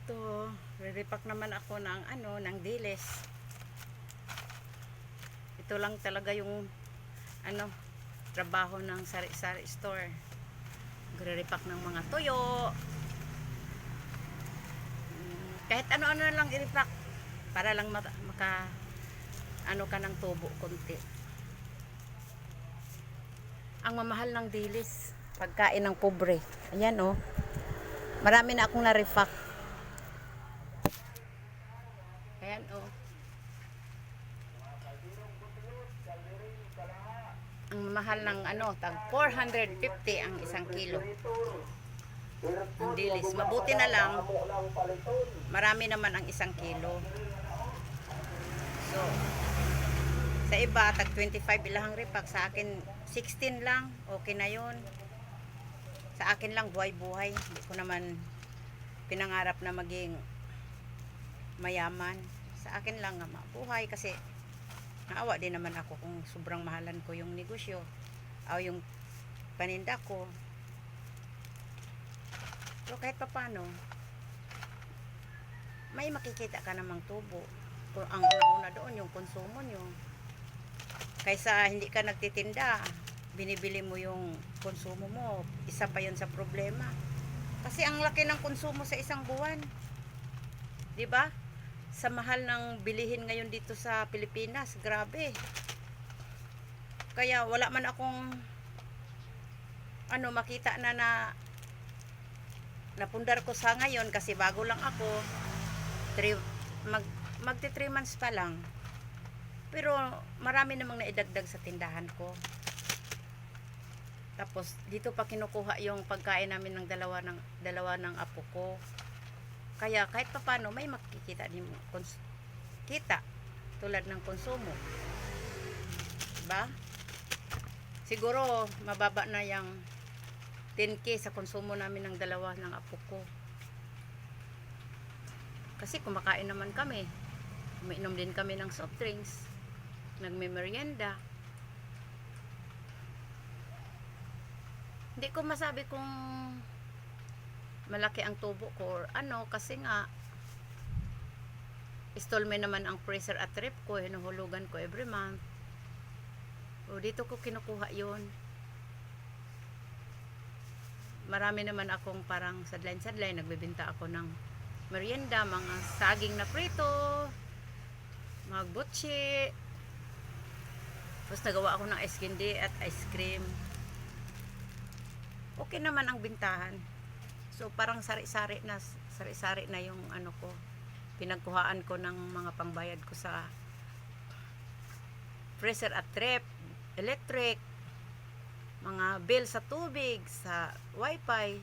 Ito, re-repack naman ako ng ng dilis. Ito lang talaga yung trabaho ng sari-sari store. Re-repack ng mga tuyo. Kahit ano-ano na lang i-repack para lang maka ka ng tubo konti. Ang mamahal ng dilis, pagkain ng pobre. Ayan oh. Marami na akong na-repack. Ayan oh. Ang mahal ng tag 450 ang isang kilo. Ang dilis. Mabuti na lang, marami naman ang isang kilo. So, sa iba, tag 25 ilahang repack. Sa akin, 16 lang. Okay na yun. Sa akin lang, buhay-buhay. Hindi ko naman pinangarap na maging mayaman. Sa akin lang nga mabuhay kasi naawa din naman ako kung sobrang mahalan ko yung negosyo o yung paninda ko. Pero kahit papano, may makikita ka namang tubo. Ang una doon yung konsumo nyo. Kaysa hindi ka nagtitinda, binibili mo yung konsumo mo, isa pa yun sa problema. Kasi ang laki ng konsumo sa isang buwan. 'Di ba? Sa mahal ng bilihin ngayon dito sa Pilipinas, grabe. Kaya wala man akong makita na napundar ko sa ngayon kasi bago lang ako. Magti 3 months pa lang. Pero marami namang naidagdag sa tindahan ko. Tapos dito pa kinukuha yung pagkain namin ng dalawa ng apo ko. Kaya kahit paano may makikita din mo kita tulad ng konsumo. Diba? Siguro mababa na yung 10K sa konsumo namin ng dalawa ng apo ko. Kasi kumakain naman kami. Umiinom din kami ng soft drinks. Nagme-merienda. Hindi ko masabi kung malaki ang tubo ko or kasi nga installment naman ang freezer at rep ko, hinuhulugan ko every month. O dito ko kinukuha yun. Marami naman akong parang sadline-sadline, nagbebenta ako ng merienda, mga saging na prito, mga butchi. Tapos nagawa ako ng ice candy at ice cream. Okay naman ang bintahan. So parang sari-sari na yung ko. Pinagkuhaan ko ng mga pangbayad ko sa freezer at rep, electric, mga bill sa tubig, sa wifi.